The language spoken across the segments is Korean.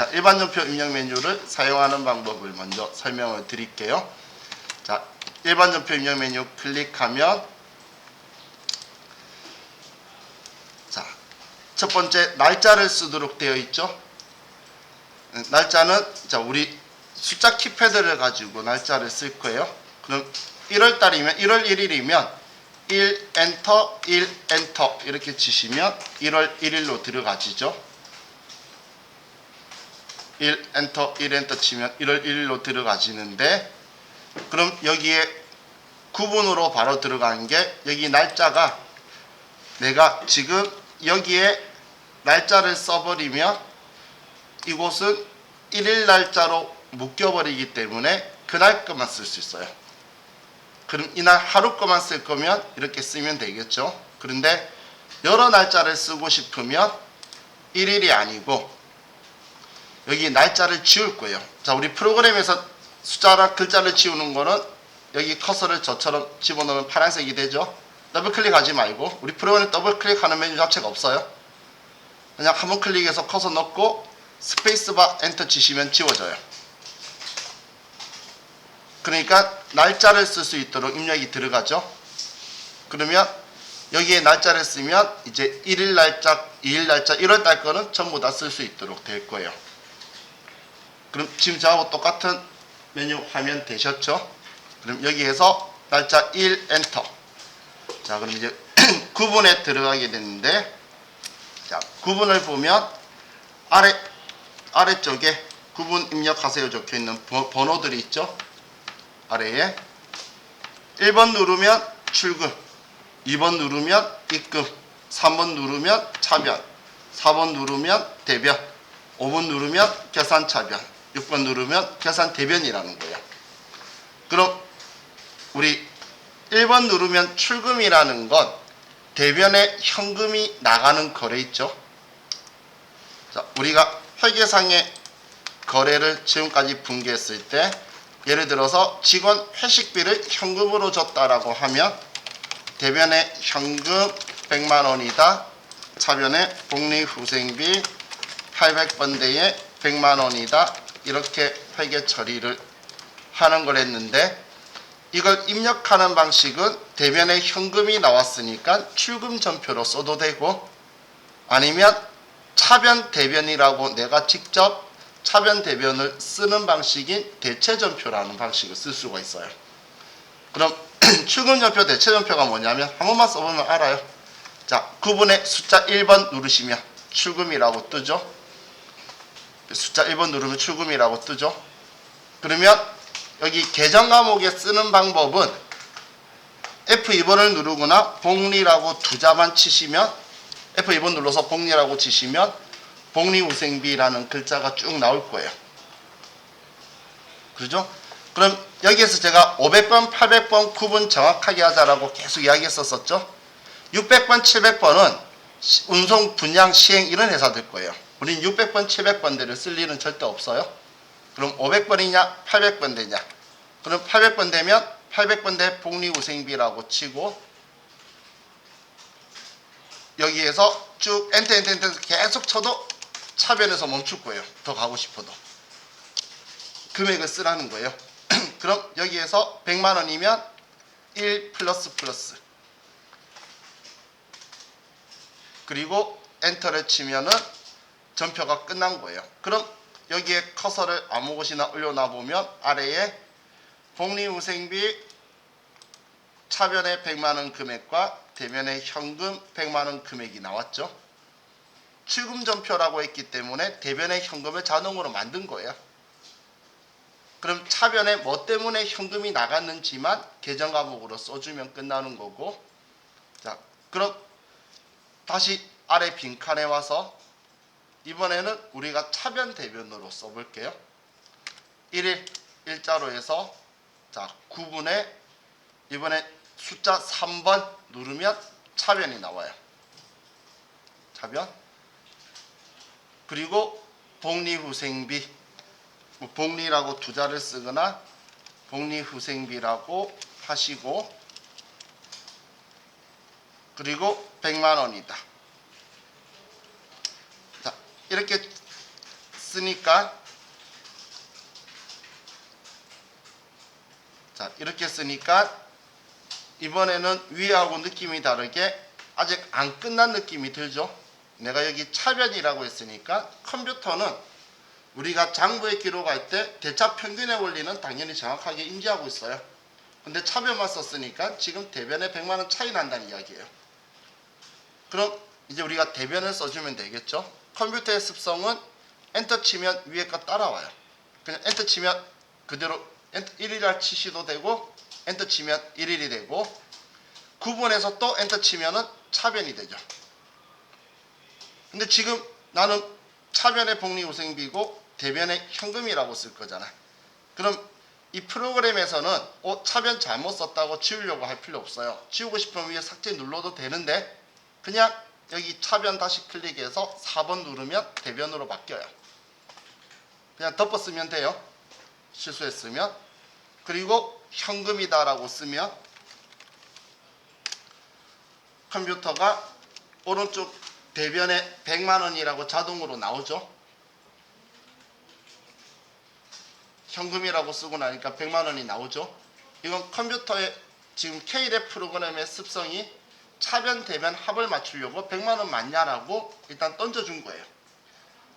자, 일반 전표 입력 메뉴를 사용하는 방법을 먼저 설명을 드릴게요. 자, 일반 전표 입력 메뉴 클릭하면 자, 첫 번째 날짜를 쓰도록 되어 있죠. 날짜는 자, 우리 숫자 키패드를 가지고 날짜를 쓸 거예요. 그럼 1월 달이면 1월 1일이면 1 엔터 1 엔터 이렇게 치시면 1월 1일로 들어가지죠. 1 엔터 1 엔터 치면 1월 1일로 들어가지는데, 그럼 여기에 구분으로 바로 들어가는 게 여기 날짜가 내가 지금 여기에 날짜를 써버리면 이곳은 1일 날짜로 묶여버리기 때문에 그날 것만 쓸 수 있어요. 그럼 이날 하루 것만 쓸 거면 이렇게 쓰면 되겠죠. 그런데 여러 날짜를 쓰고 싶으면 1일이 아니고 여기 날짜를 지울 거예요. 자, 우리 프로그램에서 숫자랑 글자를 지우는 거는 여기 커서를 저처럼 집어넣으면 파란색이 되죠. 더블 클릭하지 말고, 우리 프로그램에 더블 클릭하는 메뉴 자체가 없어요. 그냥 한번 클릭해서 커서 넣고 스페이스바 엔터 치시면 지워져요. 그러니까 날짜를 쓸 수 있도록 입력이 들어가죠. 그러면 여기에 날짜를 쓰면 이제 1일 날짜, 2일 날짜, 1월 달 거는 전부 다 쓸 수 있도록 될 거예요. 그럼 지금 저하고 똑같은 메뉴 화면 되셨죠? 그럼 여기에서 날짜 1 엔터. 자, 그럼 이제 구분에 들어가게 되는데, 자, 구분을 보면 아래쪽에 구분 입력하세요 적혀 있는 번호들이 있죠? 아래에 1번 누르면 출금, 2번 누르면 입금, 3번 누르면 차변, 4번 누르면 대변, 5번 누르면 계산 차변, 6번 누르면 계산 대변이라는 거예요. 그럼 우리 1번 누르면 출금이라는 건 대변에 현금이 나가는 거래 있죠. 자, 우리가 회계상의 거래를 지금까지 분개했을 때 예를 들어서 직원 회식비를 현금으로 줬다라고 하면 대변에 현금 100만 원이다. 차변에 복리후생비 800번대에 100만 원이다. 이렇게 회계 처리를 하는 걸 했는데, 이걸 입력하는 방식은 대변에 현금이 나왔으니까 출금 전표로 써도 되고, 아니면 차변 대변이라고 내가 직접 차변 대변을 쓰는 방식인 대체 전표라는 방식을 쓸 수가 있어요. 그럼 출금 전표, 대체 전표가 뭐냐면 한 번만 써보면 알아요. 자, 구분에 숫자 1번 누르시면 출금이라고 뜨죠. 숫자 1번 누르면 출금이라고 뜨죠. 그러면 여기 계정 과목에 쓰는 방법은 F2번을 누르거나 복리라고 두 자만 치시면, F2번 눌러서 복리라고 치시면 복리후생비라는 글자가 쭉 나올 거예요. 그죠? 그럼 여기에서 제가 500번, 800번 구분 정확하게 하자라고 계속 이야기했었죠. 600번, 700번은 운송, 분양, 시행 이런 회사들 거예요. 우린 600번, 700번대를 쓸 일은 절대 없어요. 그럼 500번이냐, 800번대냐? 그럼 800번 되면 800번대 복리후생비라고 치고 여기에서 쭉 엔터 계속 쳐도 차변에서 멈출 거예요. 더 가고 싶어도. 금액을 쓰라는 거예요. 그럼 여기에서 100만 원이면 1 플러스 그리고 엔터를 치면은 전표가 끝난 거예요. 그럼 여기에 커서를 아무 곳이나 올려놔 보면 아래에 복리후생비 차변에 100만 원 금액과 대변에 현금 100만 원 금액이 나왔죠. 출금 전표라고 했기 때문에 대변에 현금을 자동으로 만든 거예요. 그럼 차변에 뭐 때문에 현금이 나갔는지만 계정 과목으로 써주면 끝나는 거고, 자, 그럼 다시 아래 빈칸에 와서 이번에는 우리가 차변 대변으로 써볼게요. 1일 일자로 해서 자, 9분에 이번에 숫자 3번 누르면 차변이 나와요. 차변. 그리고 복리후생비, 복리라고 두 자를 쓰거나 복리후생비라고 하시고, 그리고 100만 원이다. 자, 이렇게 쓰니까 자 이렇게 쓰니까 이번에는 위하고 느낌이 다르게 아직 안 끝난 느낌이 들죠. 내가 여기 차변이라고 했으니까 컴퓨터는 우리가 장부에 기록할 때 대차 평균의 원리는 당연히 정확하게 인지하고 있어요. 근데 차변만 썼으니까 지금 대변에 100만원 차이 난다는 이야기예요. 그럼 이제 우리가 대변을 써주면 되겠죠. 컴퓨터의 습성은 엔터 치면 위에 거 따라와요. 그냥 엔터 치면 그대로 1일을 치시도 되고 엔터 치면 1일이 되고 구분해서 또 엔터 치면은 차변이 되죠. 근데 지금 나는 차변의 복리후생비고 대변의 현금이라고 쓸 거잖아. 그럼 이 프로그램에서는 차변 잘못 썼다고 지우려고 할 필요 없어요. 지우고 싶으면 위에 삭제 눌러도 되는데 그냥 여기 차변 다시 클릭해서 4번 누르면 대변으로 바뀌어요. 그냥 덮어 쓰면 돼요. 실수했으면. 그리고 현금이다 라고 쓰면 컴퓨터가 오른쪽 대변에 100만원이라고 자동으로 나오죠. 현금이라고 쓰고 나니까 100만원이 나오죠. 이건 컴퓨터의 지금 K랩 프로그램의 습성이 차변 대변 합을 맞추려고 100만원 맞냐라고 일단 던져준 거예요.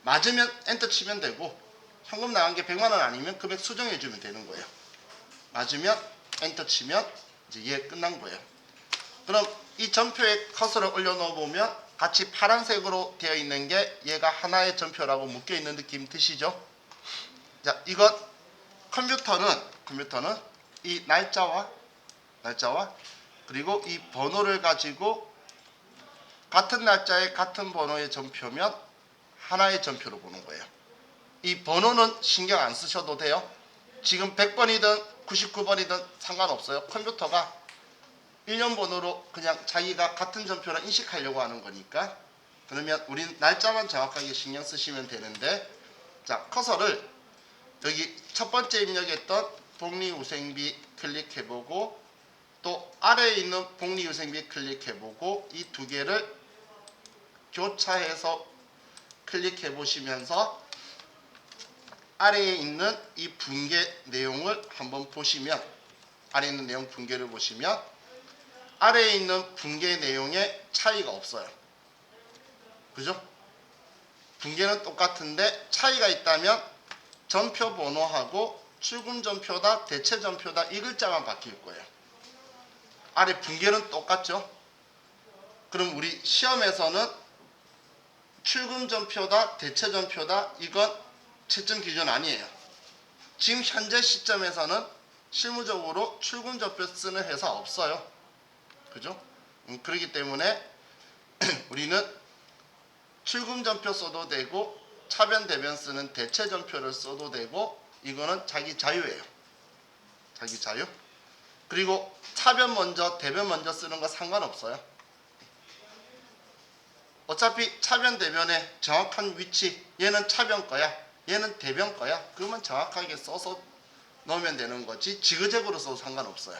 맞으면 엔터 치면 되고 현금 나간 게 100만원 아니면 금액 수정해 주면 되는 거예요. 맞으면 엔터 치면 이제 얘 끝난 거예요. 그럼 이 전표에 커서를 올려놓아 보면 같이 파란색으로 되어 있는 게 얘가 하나의 전표라고 묶여 있는 느낌 드시죠? 자, 이것 컴퓨터는 이 날짜와 그리고 이 번호를 가지고 같은 날짜에 같은 번호의 전표면 하나의 전표로 보는 거예요. 이 번호는 신경 안 쓰셔도 돼요. 지금 100번이든 99번이든 상관없어요. 컴퓨터가 일련 번호로 그냥 자기가 같은 전표를 인식하려고 하는 거니까. 그러면 우린 날짜만 정확하게 신경 쓰시면 되는데, 자 커서를 여기 첫 번째 입력했던 복리후생비 클릭해보고 또 아래에 있는 복리후생비 클릭해보고 이 두 개를 교차해서 클릭해보시면서 아래에 있는 이 분계 내용을 한번 보시면, 아래에 있는 내용 분계를 보시면 아래에 있는 분계 내용에 차이가 없어요. 그죠? 분계는 똑같은데 차이가 있다면 전표 번호하고 출금 전표다, 대체 전표다 이 글자만 바뀔 거예요. 아래 분계는 똑같죠? 그럼 우리 시험에서는 출금 전표다, 대체 전표다 이건 채점 기준 아니에요. 지금 현재 시점에서는 실무적으로 출금 전표 쓰는 회사 없어요. 그죠? 그렇기 때문에 우리는 출금 전표 써도 되고 차변 대변 쓰는 대체 전표를 써도 되고 이거는 자기 자유예요. 자기 자유. 그리고 차변 먼저 대변 먼저 쓰는 거 상관없어요. 어차피 차변 대변의 정확한 위치, 얘는 차변 거야, 얘는 대변 거야, 그러면 정확하게 써서 넣으면 되는 거지 지그재그로 써도 상관없어요.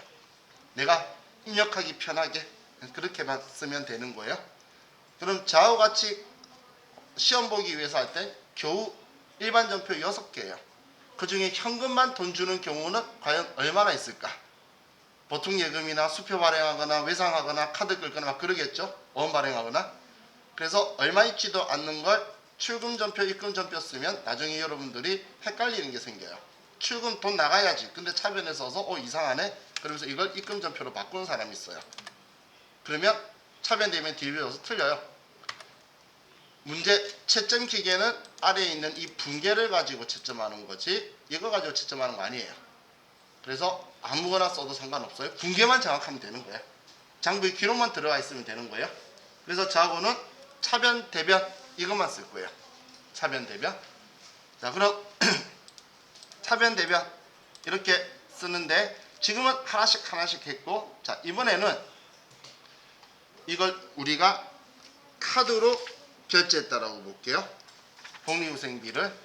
내가 입력하기 편하게 그렇게만 쓰면 되는 거예요. 그럼 저하고 같이 시험 보기 위해서 할 때 겨우 일반 전표 6개예요. 그 중에 현금만 돈 주는 경우는 과연 얼마나 있을까? 보통 예금이나 수표 발행하거나 외상하거나 카드 끌거나 막 그러겠죠? 원 발행하거나. 그래서 얼마 있지도 않는 걸 출금 전표, 입금 전표 쓰면 나중에 여러분들이 헷갈리는 게 생겨요. 출금 돈 나가야지. 근데 차변에 써서 이상하네? 그러면서 이걸 입금 전표로 바꾸는 사람이 있어요. 그러면 차변 되면 뒤집어서 틀려요. 문제 채점 기계는 아래에 있는 이 분계를 가지고 채점하는 거지 이거 가지고 채점하는 거 아니에요. 그래서 아무거나 써도 상관없어요. 분계만 정확하면 되는 거예요. 장부에 기록만 들어가 있으면 되는 거예요. 그래서 저하고는 차변, 대변 이것만 쓸 거예요. 차변, 대변. 자 그럼 차변, 대변 이렇게 쓰는데 지금은 하나씩 했고, 자 이번에는 이걸 우리가 카드로 결제했다라고 볼게요. 복리후생비를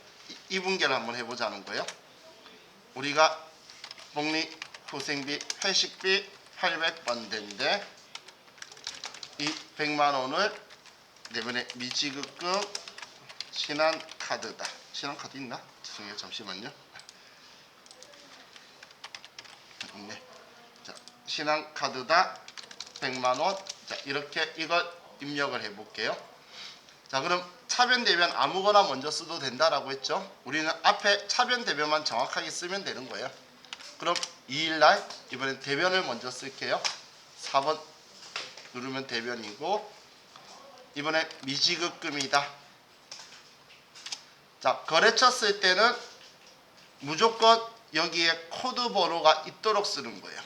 이 분계를 한번 해보자는 거예요. 우리가 복리후생비 회식비 800번대인데 이 100만원을 내년에 미지급금 신한카드다. 신한카드 있나? 죄송해요. 잠시만요. 네. 자, 신한카드다 100만원. 자, 이렇게 이걸 입력을 해 볼게요. 자, 그럼 차변 대변 아무거나 먼저 써도 된다라고 했죠. 우리는 앞에 차변 대변만 정확하게 쓰면 되는 거예요. 그럼 2일날 이번엔 대변을 먼저 쓸게요. 4번 누르면 대변이고, 이번엔 미지급금이다. 자, 거래처 쓸 때는 무조건 여기에 코드 번호가 있도록 쓰는 거예요.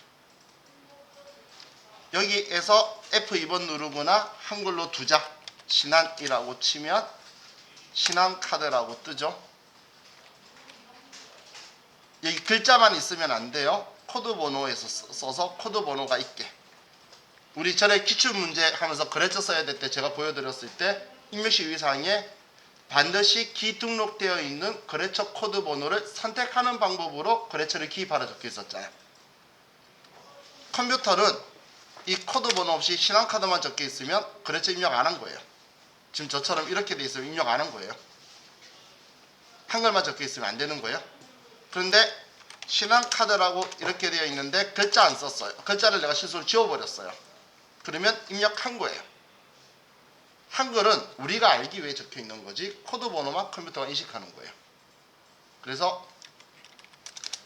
여기에서 F2번 누르거나 한글로 두자 신한이라고 치면 신한카드라고 뜨죠. 여기 글자만 있으면 안 돼요. 코드 번호에서 써서 코드 번호가 있게. 우리 전에 기출문제 하면서 거래처 써야 될 때 제가 보여드렸을 때 임명시 유의사항에 반드시 기등록되어 있는 거래처 코드 번호를 선택하는 방법으로 거래처를 기입하라 적혀 있었잖아요. 컴퓨터는 이 코드 번호 없이 신한카드만 적혀 있으면 거래처 입력 안 한 거예요. 지금 저처럼 이렇게 돼 있으면 입력 안 한 거예요. 한글만 적혀 있으면 안 되는 거예요. 그런데 신한카드라고 이렇게 되어 있는데 글자 안 썼어요. 글자를 내가 실수로 지워버렸어요. 그러면 입력한 거예요. 한글은 우리가 알기 위해 적혀 있는 거지 코드 번호만 컴퓨터가 인식하는 거예요. 그래서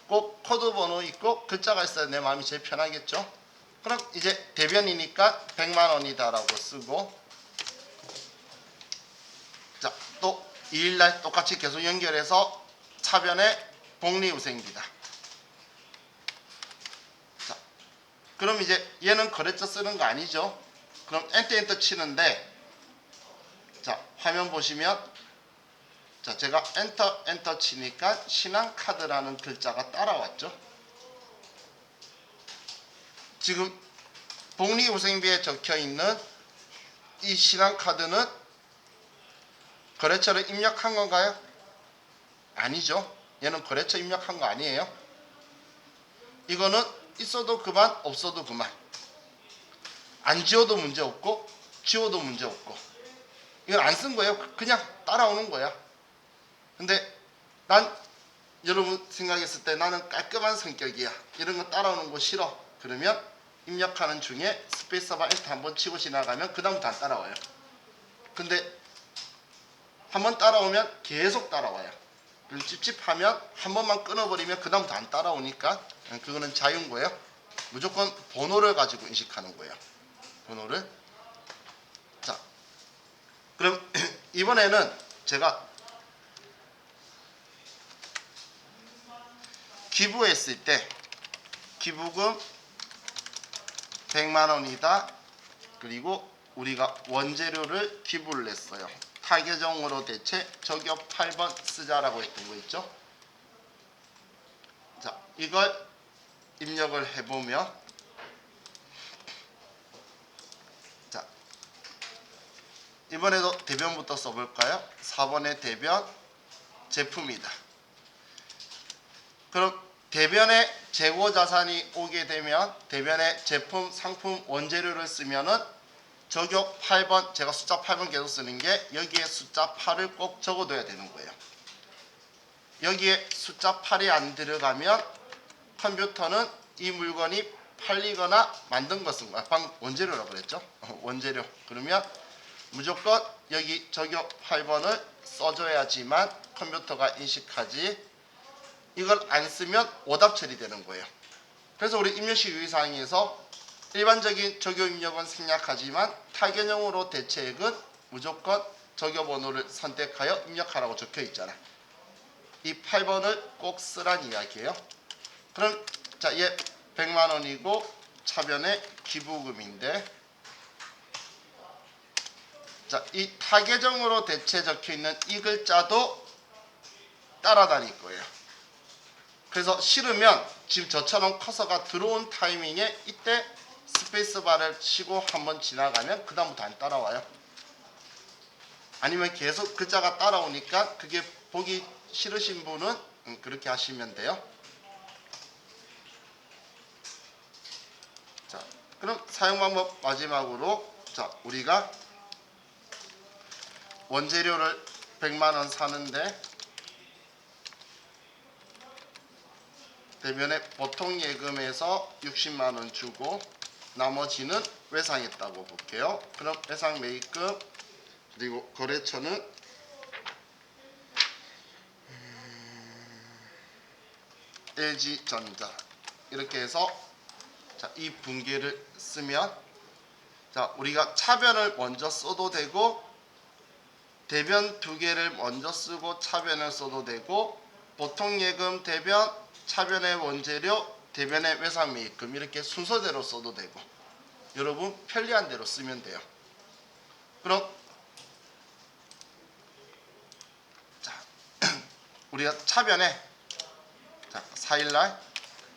꼭 코드 번호 있고 글자가 있어야 내 마음이 제일 편하겠죠. 그럼 이제 대변이니까 100만원이다 라고 쓰고, 자, 또 2일날 똑같이 계속 연결해서 차변에 복리후생비다. 자, 그럼 이제 얘는 거래처 쓰는 거 아니죠. 그럼 엔터 치는데, 자, 화면 보시면, 자, 제가 엔터 치니까 신한카드라는 글자가 따라왔죠. 지금 복리후생비에 적혀 있는 이 신한카드는 거래처를 입력한 건가요? 아니죠. 얘는 거래처 입력한 거 아니에요. 이거는 있어도 그만, 없어도 그만. 안 지워도 문제 없고 지워도 문제 없고. 이건 안 쓴 거예요. 그냥 따라오는 거야. 근데 난 여러분 생각했을 때 나는 깔끔한 성격이야. 이런 거 따라오는 거 싫어. 그러면 입력하는 중에 스페이스바 엔터 한번 치고 지나가면 그 다음부터 안 따라와요. 근데 한번 따라오면 계속 따라와요. 그럼 찝찝하면 한 번만 끊어버리면 그 다음부터 안 따라오니까 그거는 자유인 거예요. 무조건 번호를 가지고 인식하는 거예요. 번호를. 자, 그럼 이번에는 제가 기부했을 때 기부금 100만원이다. 그리고 우리가 원재료를 기부를 했어요. 타계정으로 대체 저격 8번 쓰자라고 했던 거 있죠. 자, 이걸 입력을 해보면, 자, 이번에도 대변부터 써볼까요? 4번의 대변 제품이다. 그럼 대변에 재고 자산이 오게 되면 대변에 제품, 상품, 원재료를 쓰면은 저격 8번, 제가 숫자 8번 계속 쓰는 게 여기에 숫자 8을 꼭 적어둬야 되는 거예요. 여기에 숫자 8이 안 들어가면 컴퓨터는 이 물건이 팔리거나 만든 것은, 방금 원재료라고 그랬죠? 원재료. 그러면 무조건 여기 저격 8번을 써줘야지만 컴퓨터가 인식하지, 이걸 안 쓰면 오답 처리되는 거예요. 그래서 우리 임력시 유의사항에서 일반적인 저격 입력은 생략하지만 타견형으로 대체액은 무조건 저격 번호를 선택하여 입력하라고 적혀 있잖아. 이 8번을 꼭 쓰란 이야기예요. 그럼 자, 얘 100만원이고 차변에 기부금인데, 자, 이 타계정으로 대체 적혀 있는 이 글자도 따라다닐 거예요. 그래서 싫으면 지금 저처럼 커서가 들어온 타이밍에 이때 스페이스바를 치고 한번 지나가면 그 다음부터 안 따라와요. 아니면 계속 글자가 따라오니까 그게 보기 싫으신 분은 그렇게 하시면 돼요. 자, 그럼 사용 방법 마지막으로, 자, 우리가 원재료를 100만원 사는데 대변에 보통 예금에서 60만 원 주고 나머지는 외상했다고 볼게요. 그럼 외상 매입금 그리고 거래처는 LG전자 이렇게 해서 자, 이 분계를 쓰면 자, 우리가 차변을 먼저 써도 되고 대변 두 개를 먼저 쓰고 차변을 써도 되고 보통 예금 대변 차변의 원재료 대변의 외상 매입금 이렇게 순서대로 써도 되고 여러분 편리한 대로 쓰면 돼요. 그럼 자, 우리가 차변에 자, 4일날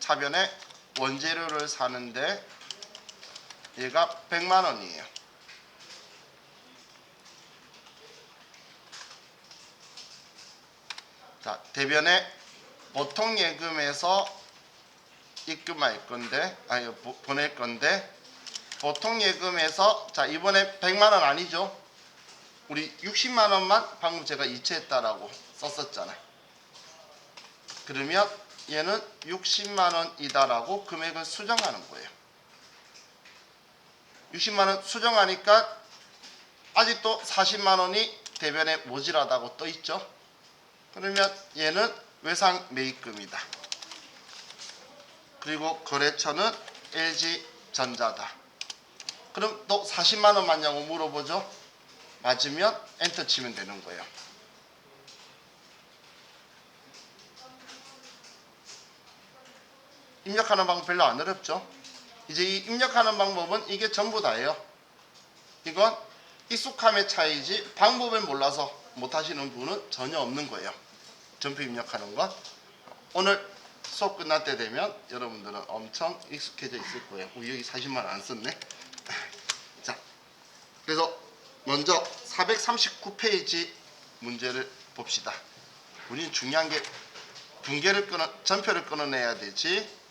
차변에 원재료를 사는데 얘가 100만 원이에요. 자, 대변에 보통 예금에서 입금할 건데 아니 보낼 건데 보통 예금에서 자, 이번에 100만 원 아니죠? 우리 60만 원만 방금 제가 이체했다라고 썼었잖아요. 그러면 얘는 60만 원이다라고 금액을 수정하는 거예요. 60만 원 수정하니까 아직도 40만 원이 대변에 모자라다고 떠 있죠. 그러면 얘는 외상 매입금이다. 그리고 거래처는 LG전자다. 그럼 또 40만 원 맞냐고 물어보죠. 맞으면 엔터 치면 되는 거예요. 입력하는 방법 별로 안 어렵죠. 이제 이 입력하는 방법은 이게 전부 다예요. 이건 익숙함의 차이지 방법을 몰라서 못하시는 분은 전혀 없는 거예요. 점표 입력하는 건 오늘 수업 끝날 때 되면 여러분들은 엄청 익숙해져 있을 거예요. 여기 40만 원 안 썼네. 자, 그래서 먼저 439페이지 문제를 봅시다. 우리는 중요한 게 전표를 끊어내야 되지.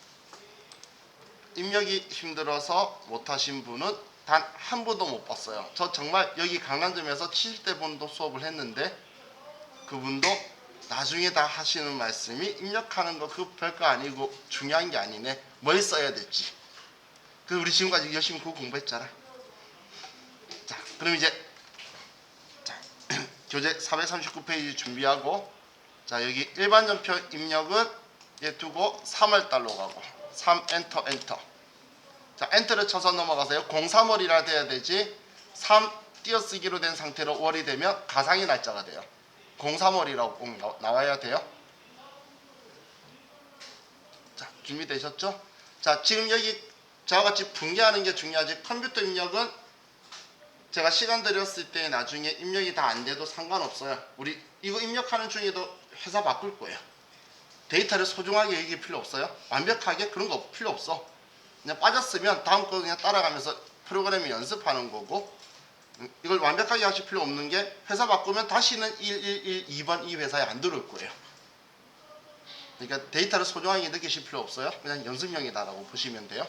입력이 힘들어서 못하신 분은 단 한 분도 못 봤어요. 저 정말 여기 강남점에서 70대 분도 수업을 했는데 그분도 나중에 다 하시는 말씀이 입력하는 거 그거 별거 아니고 중요한 게 아니네. 뭘 써야 될지. 그 우리 지금까지 열심히 그거 공부했잖아. 자, 그럼 이제 자, 교재 439페이지 준비하고 자, 여기 일반 전표 입력은 얘 두고 3월달로 가고 3 엔터 엔터. 자, 엔터를 쳐서 넘어가세요. 03월이라 돼야 되지 3 띄어쓰기로 된 상태로 월이 되면 가상의 날짜가 돼요. 03월이라고 꼭 나와야 돼요. 자, 준비되셨죠? 자, 지금 여기 저와 같이 분개하는 게 중요하지. 컴퓨터 입력은 제가 시간 들였을 때 나중에 입력이 다 안 돼도 상관없어요. 우리 이거 입력하는 중에도 회사 바꿀 거예요. 데이터를 소중하게 여기 필요 없어요. 완벽하게 그런 거 필요 없어. 그냥 빠졌으면 다음 거 그냥 따라가면서 프로그램이 연습하는 거고 이걸 완벽하게 하실 필요 없는 게 회사 바꾸면 다시는 111 2번 이 회사에 안 들어올 거예요. 그러니까 데이터를 소중하게 느끼실 필요 없어요. 그냥 연습용이다라고 보시면 돼요.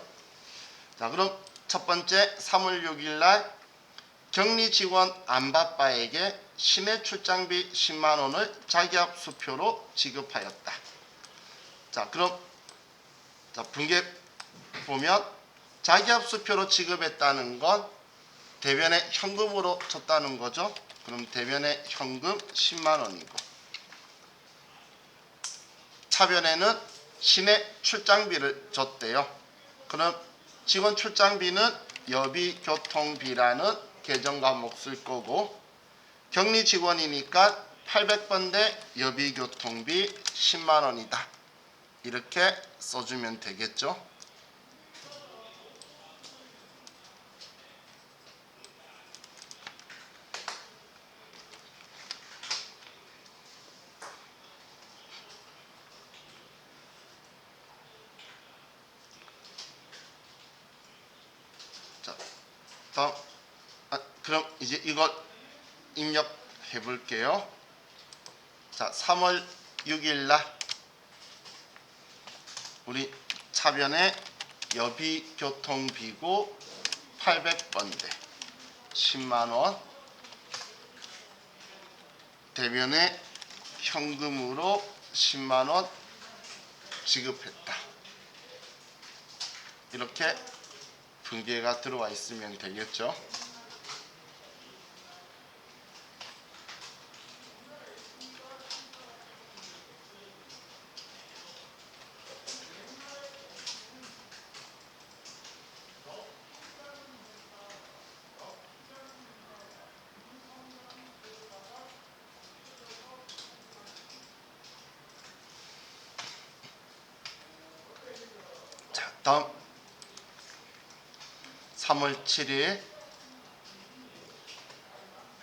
자, 그럼 첫 번째 3월 6일 날 격리 직원 안바빠에게 시내 출장비 10만 원을 자기합 수표로 지급하였다. 자, 그럼 자, 분계 보면 자기합 수표로 지급했다는 건 대변에 현금으로 줬다는 거죠. 그럼 대변에 현금 10만 원이고 차변에는 시내 출장비를 줬대요. 그럼 직원 출장비는 여비교통비라는 계정 과목 쓸 거고 격리 직원이니까 800번대 여비교통비 10만 원이다. 이렇게 써주면 되겠죠. 자, 다음 그럼 이제 이걸 입력해 볼게요. 자, 3월 6일 날 우리 차변에 여비교통비고 800번대 10만원 대변에 현금으로 10만원 지급했다. 이렇게 분계가 들어와 있으면 되겠죠. 자, 다음 3월 7일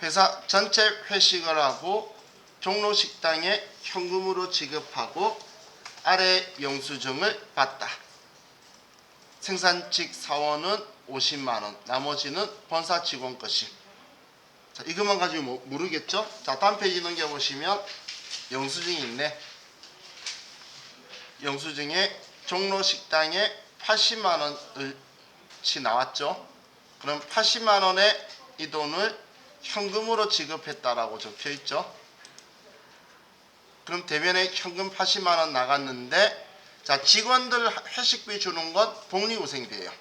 회사 전체 회식을 하고 종로식당에 현금으로 지급하고 아래 영수증을 받다. 생산직 사원은 50만원, 나머지는 본사 직원 것이. 자, 이것만 가지고 모르겠죠? 자, 다음 페이지 넘겨보시면 영수증이 있네. 영수증에 종로식당에 80만원치 나왔죠? 그럼 80만원의 이 돈을 현금으로 지급했다라고 적혀 있죠? 그럼 대변에 현금 80만원 나갔는데, 자, 직원들 회식비 주는 건 복리후생비예요.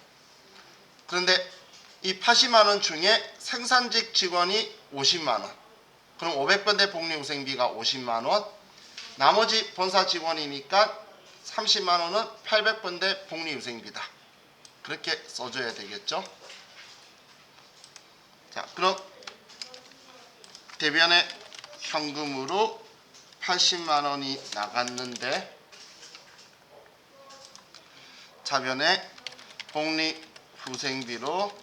그런데 이 80만원 중에 생산직 직원이 50만원, 그럼 500번대 복리후생비가 50만원, 나머지 본사 직원이니까 30만원은 800번대 복리후생비다. 그렇게 써줘야 되겠죠. 자, 그럼 대변에 현금으로 80만원이 나갔는데 차변에 복리후생비로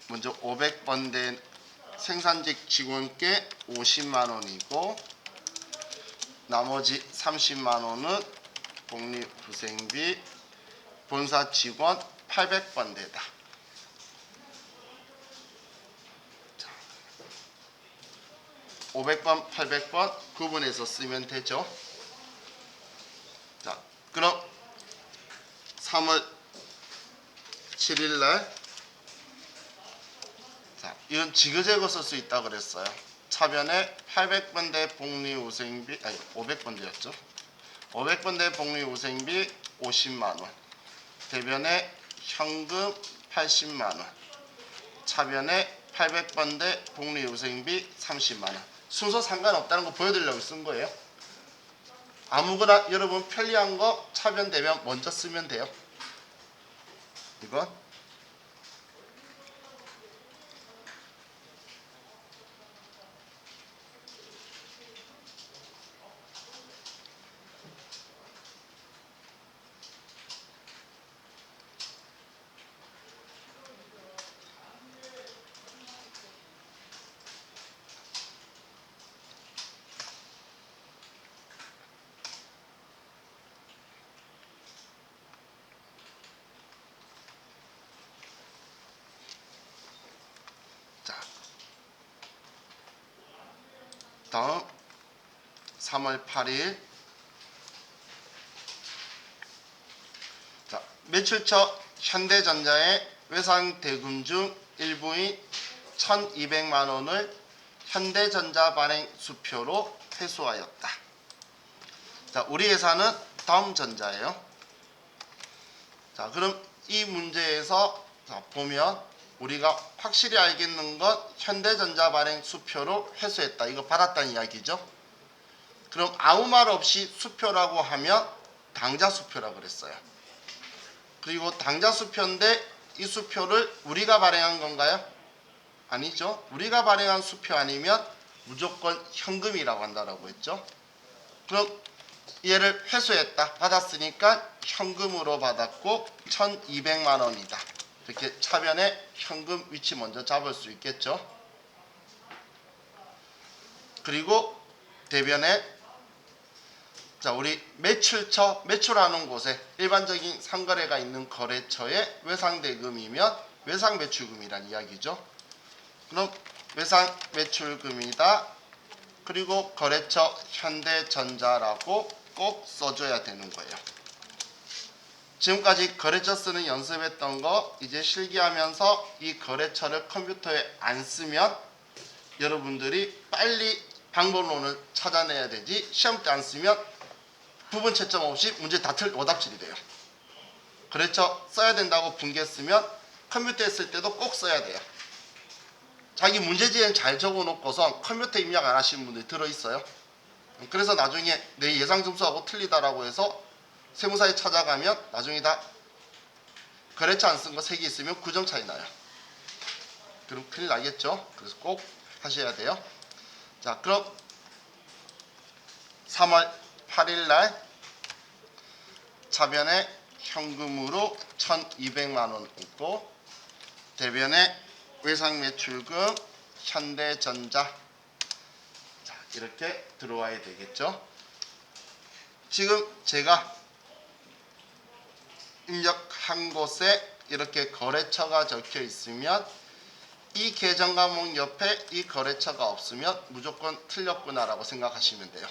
먼저 500번 된 생산직 직원께 50만원이고 나머지 30만원은 복리후생비 본사 직원 800번대다. 500번, 800번 구분해서 쓰면 되죠. 자, 그럼 3월 7일날 자, 이건 지그재그 쓸 수 있다고 그랬어요. 차변에 800번대 복리후생비, 500번대였죠. 500번대 복리후생비 50만원, 대변에 현금 80만원, 차변에 800번대 복리후생비 30만원. 순서 상관없다는 거 보여드리려고 쓴 거예요. 아무거나 여러분 편리한 거 차변 대변 먼저 쓰면 돼요. 이건 다음 3월 8일 자, 매출 첫 현대전자의 외상대금 중 일부인 1200만원을 현대전자 발행 수표로 회수하였다. 자, 우리 회사는 다음전자예요. 자, 그럼 이 문제에서 자, 보면 우리가 확실히 알겠는 건 현대전자 발행 수표로 회수했다. 이거 받았다는 이야기죠. 그럼 아무 말 없이 수표라고 하면 당좌 수표라고 그랬어요. 그리고 당좌 수표인데 이 수표를 우리가 발행한 건가요? 아니죠. 우리가 발행한 수표 아니면 무조건 현금이라고 한다라고 했죠. 그럼 얘를 회수했다. 받았으니까 현금으로 받았고 1200만원이다. 이렇게 차변에 현금 위치 먼저 잡을 수 있겠죠. 그리고 대변에 자, 우리 매출처, 매출하는 곳에 일반적인 상거래가 있는 거래처의 외상대금이면 외상매출금이란 이야기죠. 그럼 외상매출금이다. 그리고 거래처 현대전자라고 꼭 써줘야 되는 거예요. 지금까지 거래처 쓰는 연습했던 거 이제 실기하면서 이 거래처를 컴퓨터에 안 쓰면 여러분들이 빨리 방법론을 찾아내야 되지 시험 때 안 쓰면 부분 채점 없이 문제 다 오답질이 돼요. 그렇죠? 써야 된다고 분개 쓰면 컴퓨터에 쓸 때도 꼭 써야 돼요. 자기 문제지에는 잘 적어놓고서 컴퓨터 입력 안 하시는 분들이 들어있어요. 그래서 나중에 내 예상 점수하고 틀리다라고 해서 세무사에 찾아가면 나중에 다 거래처 안 쓴 거 3개 있으면 9점 차이 나요. 그럼 큰일 나겠죠? 그래서 꼭 하셔야 돼요. 자, 그럼 3월 8일 날 차변에 현금으로 1,200만 원 있고 대변에 외상 매출금 현대전자 자, 이렇게 들어와야 되겠죠. 지금 제가 입력한 곳에 이렇게 거래처가 적혀 있으면 이 계정 과목 옆에 이 거래처가 없으면 무조건 틀렸구나 라고 생각하시면 돼요.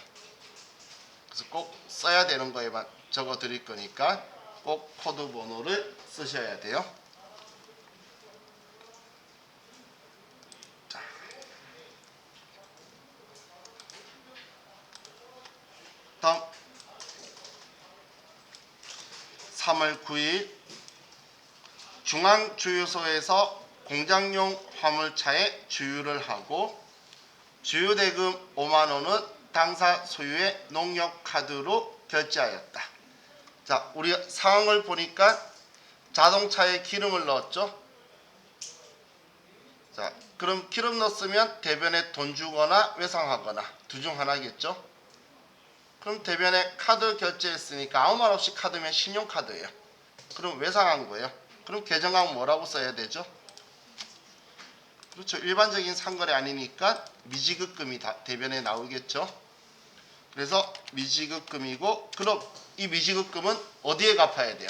그래서 꼭 써야 되는 거에만 적어 드릴 거니까 꼭 코드 번호를 쓰셔야 돼요. 자. 다음 3월 9일 중앙주유소에서 공장용 화물차에 주유를 하고 주유대금 5만원은 당사 소유의 농협카드로 결제하였다. 자, 우리 상황을 보니까 자동차에 기름을 넣었죠. 자, 그럼 기름 넣었으면 대변에 돈 주거나 외상하거나 둘 중 하나겠죠. 그럼 대변에 카드 결제했으니까 아무 말 없이 카드면 신용카드예요. 그럼 외상한 거예요. 그럼 계정하면 뭐라고 써야 되죠? 그렇죠. 일반적인 상거래 아니니까 미지급금이 대변에 나오겠죠. 그래서 미지급금이고 그럼 이 미지급금은 어디에 갚아야 돼요?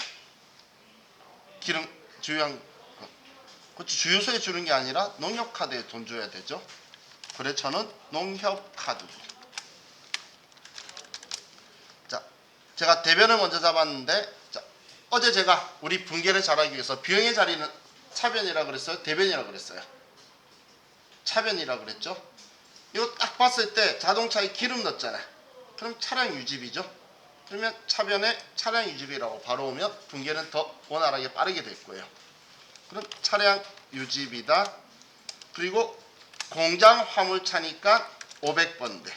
기름 주유한 그렇죠. 주유소에 주는 게 아니라 농협카드에 돈 줘야 되죠. 거래처는 농협카드고. 자, 제가 대변을 먼저 잡았는데 자, 어제 제가 우리 분개를 잘하기 위해서 비용의 자리는 차변이라고 그랬어요? 대변이라고 그랬어요? 차변이라고 그랬죠? 이거 딱 봤을 때 자동차에 기름 넣었잖아. 그럼 차량 유지비죠. 그러면 차변에 차량 유지비라고 바로 오면 분개는 더 원활하게 빠르게 될 거예요. 그럼 차량 유지비다. 그리고 공장 화물차니까 500번대.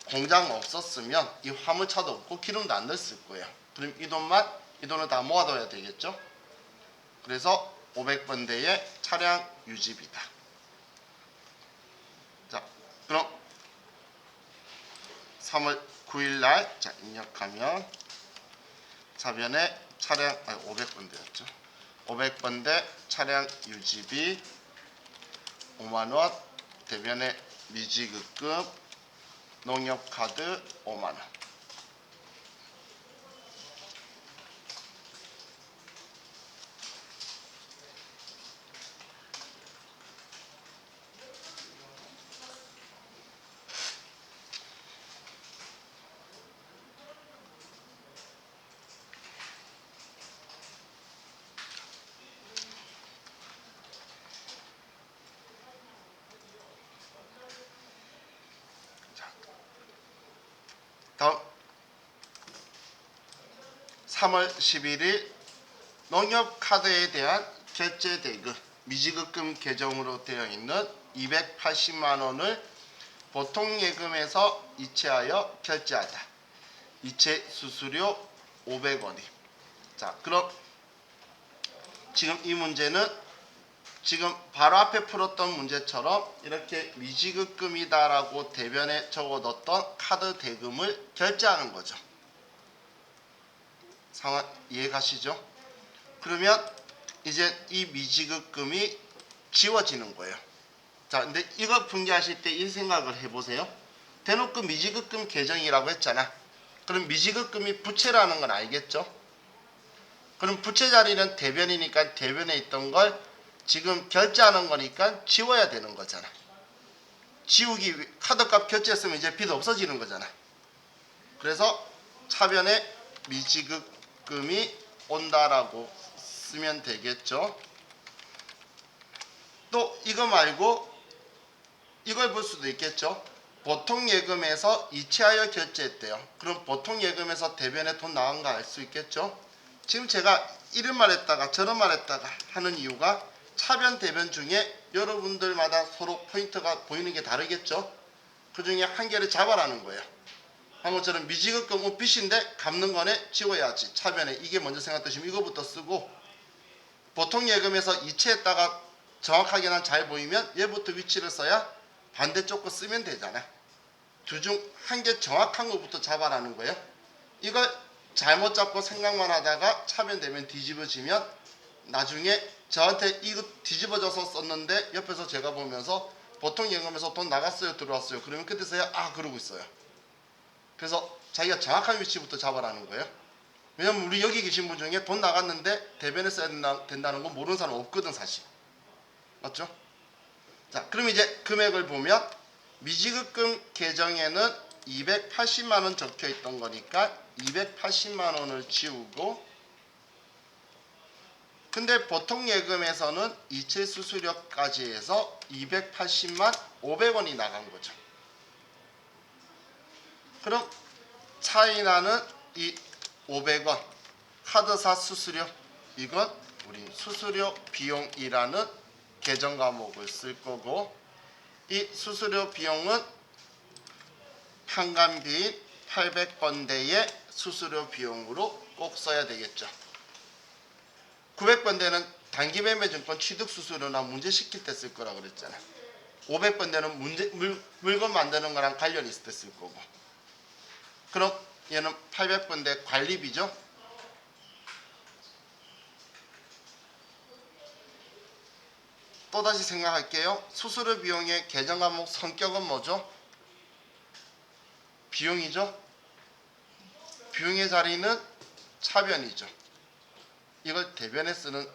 공장 없었으면 이 화물차도 없고 기름도 안 넣었을 거예요. 그럼 이 돈을 다 모아둬야 되겠죠. 그래서 500번대의 차량 유지비다. 자, 그럼 3월 9일 날 자, 입력하면 차변에 차량 500번대였죠. 500번대 차량 유지비 5만원, 대변에 미지급금 농협카드 5만원. 다음 3월 11일 농협카드에 대한 결제대금 미지급금 계정으로 되어 있는 280만원을 보통예금에서 이체하여 결제하자. 이체 수수료 500원이. 자, 그럼 지금 이 문제는 지금 바로 앞에 풀었던 문제처럼 이렇게 미지급금이다라고 대변에 적어뒀던 카드 대금을 결제하는 거죠. 상황 이해가시죠? 그러면 이제 이 미지급금이 지워지는 거예요. 자, 근데 이거 분개하실 때 이 생각을 해보세요. 대놓고 미지급금 계정이라고 했잖아. 그럼 미지급금이 부채라는 건 알겠죠? 그럼 부채 자리는 대변이니까 대변에 있던 걸 지금 결제하는 거니까 지워야 되는 거잖아. 카드값 결제했으면 이제 빚 없어지는 거잖아. 그래서 차변에 미지급금이 온다라고 쓰면 되겠죠. 또 이거 말고 이걸 볼 수도 있겠죠. 보통 예금에서 이체하여 결제했대요. 그럼 보통 예금에서 대변에 돈 나간 거 알 수 있겠죠. 지금 제가 이런 말 했다가 저런 말 했다가 하는 이유가 차변 대변 중에 여러분들마다 서로 포인트가 보이는 게 다르겠죠. 그 중에 한 개를 잡아라는 거예요. 방금 저는 미지급금 빚인데 갚는 거네 지워야지. 차변에 이게 먼저 생각되시면 이거부터 쓰고, 보통 예금에서 이체했다가 정확하게 난 잘 보이면 얘부터 위치를 써야 반대쪽 거 쓰면 되잖아. 두 중 한 개 정확한 거부터 잡아라는 거예요. 이걸 잘못 잡고 생각만 하다가 차변되면 뒤집어지면 나중에 저한테 이거 뒤집어져서 썼는데 옆에서 제가 보면서 보통 예금에서 돈 나갔어요 들어왔어요 그러면 그때서야 아 그러고 있어요. 그래서 자기가 정확한 위치부터 잡아라는 거예요. 왜냐면 우리 여기 계신 분 중에 돈 나갔는데 대변에 써야 된다는 거 모르는 사람 없거든 사실. 맞죠? 자, 그럼 이제 금액을 보면 미지급금 계정에는 280만 원 적혀 있던 거니까 280만 원을 지우고, 근데 보통 예금에서는 이체 수수료까지 해서 280만 500원이 나간 거죠. 그럼 차이 나는 이 500원 카드사 수수료, 이건 우리 수수료 비용이라는 계정 과목을 쓸 거고, 이 수수료 비용은 판관비인 800번대의 수수료 비용으로 꼭 써야 되겠죠. 900번대는 단기매매증권 취득수수료나 문제 시킬 때 쓸 거라 그랬잖아. 500번대는 물건 만드는 거랑 관련 있을 때 쓸 거고. 그럼 얘는 800번대 관리비죠. 또다시 생각할게요. 수수료 비용의 계정 과목 성격은 뭐죠? 비용이죠. 비용의 자리는 차변이죠. 이걸 대변에 쓰는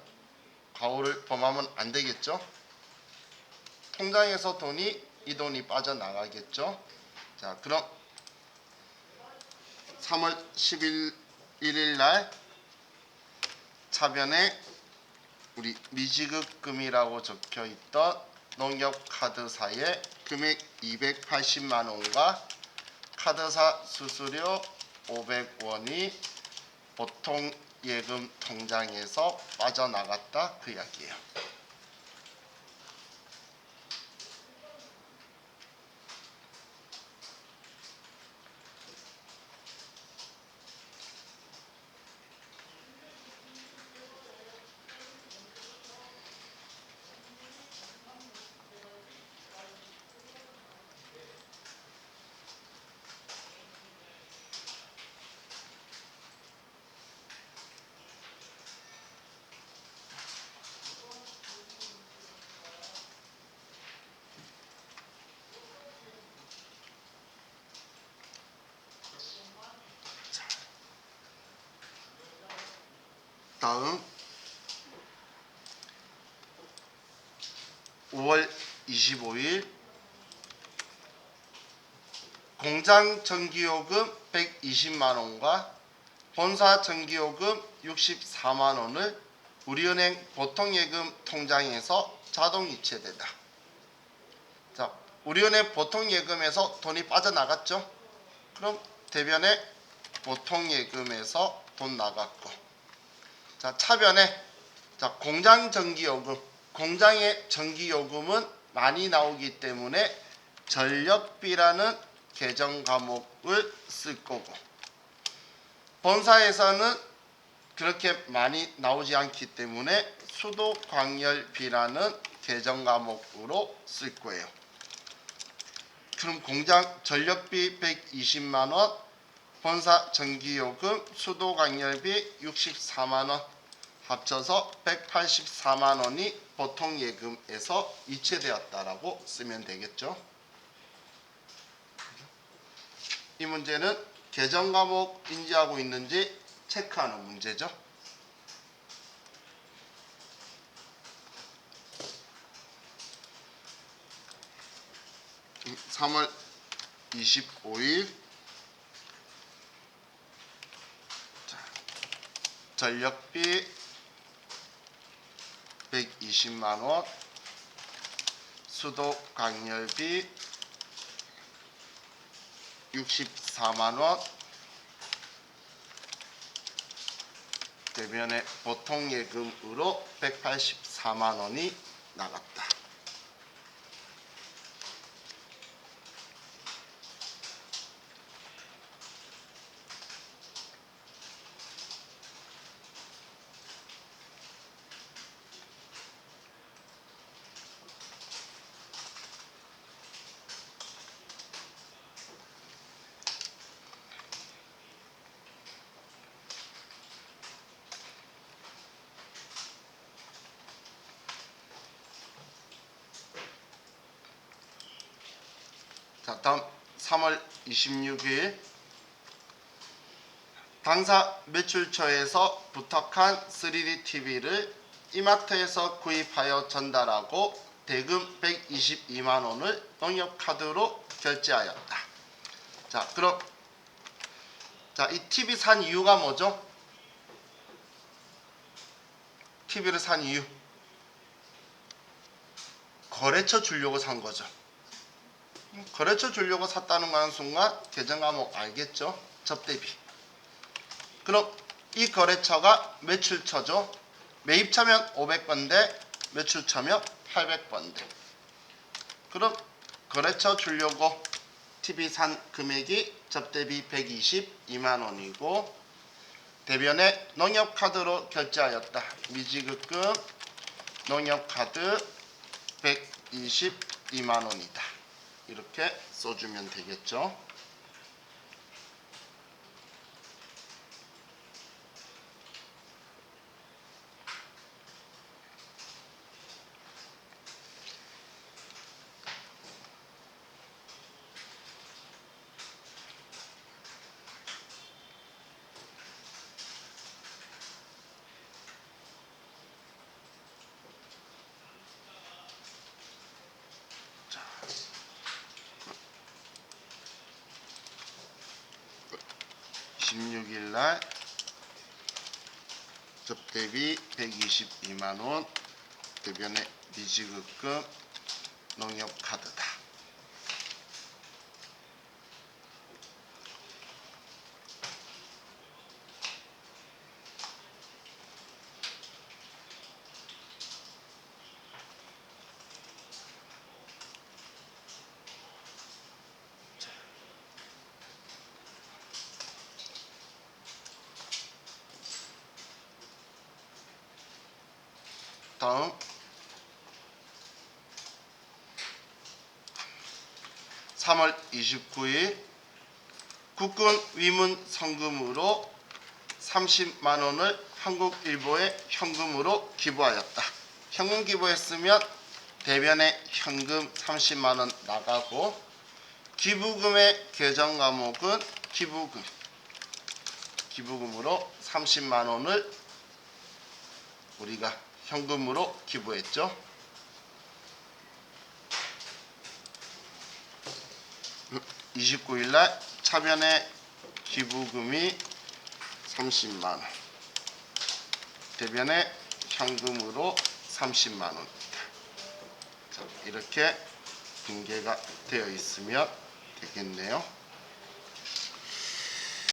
과오를 범하면 안 되겠죠. 통장에서 이 돈이 빠져나가겠죠. 자, 그럼 3월 11일 날 차변에 우리 미지급금이라고 적혀 있던 농협카드사의 금액 280만 원과 카드사 수수료 500원이 보통 예금 통장에서 빠져나갔다 그 이야기예요. 다음 5월 25일 공장 전기요금 120만 원과 본사 전기요금 64만 원을 우리은행 보통예금 통장에서 자동 이체되다. 자, 우리은행 보통예금에서 돈이 빠져나갔죠. 그럼 대변에 보통예금에서 돈 나갔고, 자, 차변에 자, 공장 전기요금, 공장의 전기요금은 많이 나오기 때문에 전력비라는 계정 과목을 쓸 거고, 본사에서는 그렇게 많이 나오지 않기 때문에 수도광열비라는 계정 과목으로 쓸 거예요. 그럼 공장 전력비 120만 원, 본사 전기요금, 수도광열비 64만 원 합쳐서 184만 원이 보통 예금에서 이체되었다라고 쓰면 되겠죠. 이 문제는 계정 과목 인지하고 있는지 체크하는 문제죠. 이 3월 25일 전력비 120만 원, 수도 광열비 64만원, 대변에 보통 예금으로 184만원이 나갔다. 자, 다음 3월 26일 당사 매출처에서 부탁한 3D TV를 이마트에서 구입하여 전달하고 대금 122만원을 농협카드로 결제하였다. 자, 그럼 이 TV 산 이유가 뭐죠? TV를 산 이유, 거래처 주려고 산 거죠. 거래처 주려고 샀다는 거는 순간 계정 과목 알겠죠? 접대비. 그럼 이 거래처가 매출처죠. 매입처면 500번대, 매출처면 800번대. 그럼 거래처 주려고 TV 산 금액이 접대비 122만원이고 대변에 농협카드로 결제하였다. 미지급금 농협카드 122만원이다. 이렇게 써주면 되겠죠. 자, 16일날 접대비 122만원, 대변에 미지급금 농협카드다. 다음 3월 29일 국군 위문 성금으로 30만원을 한국일보에 현금으로 기부하였다. 현금 기부했으면 대변에 현금 30만원 나가고 기부금의 계정 과목은 기부금으로 30만원을 우리가 현금으로 기부했죠. 29일날 차변에 기부금이 30만원, 대변에 현금으로 30만원. 자, 이렇게 분계가 되어 있으면 되겠네요.